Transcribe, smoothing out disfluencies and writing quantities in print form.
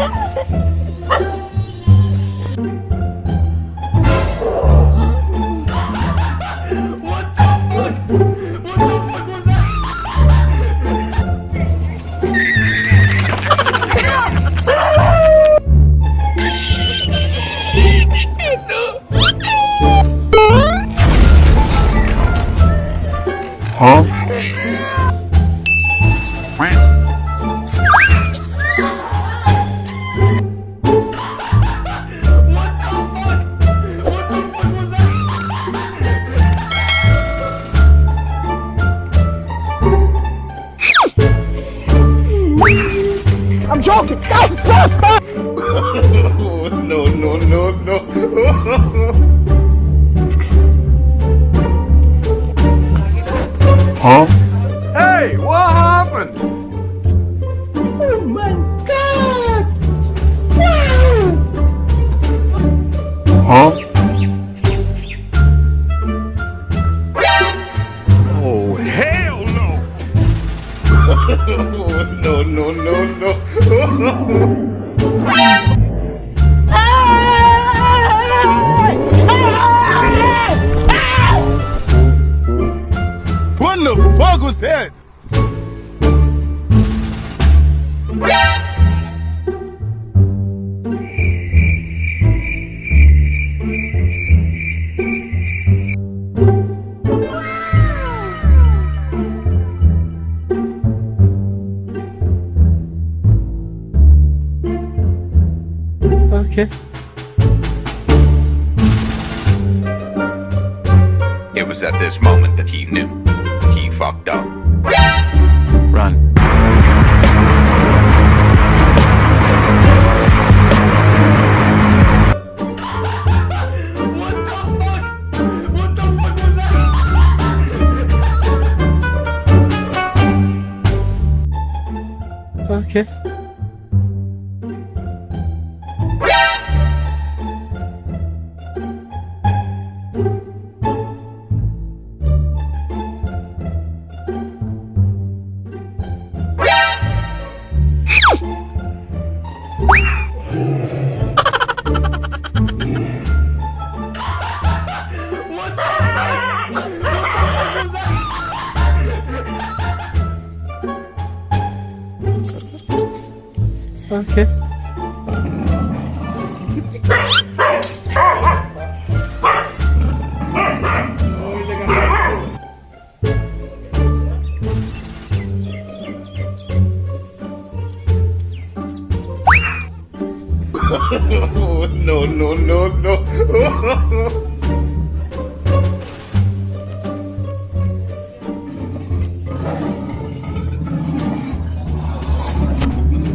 Huh? I'm joking! Stop! Stop! Stop! No, no, no, no. Huh? Hey, what happened? Oh my God! Huh? Oh, hell no! No, no, no, no. What the fuck was that? Okay. It was at this moment that he knew. He fucked up. Run. Okay. Okay. No, no, no, no.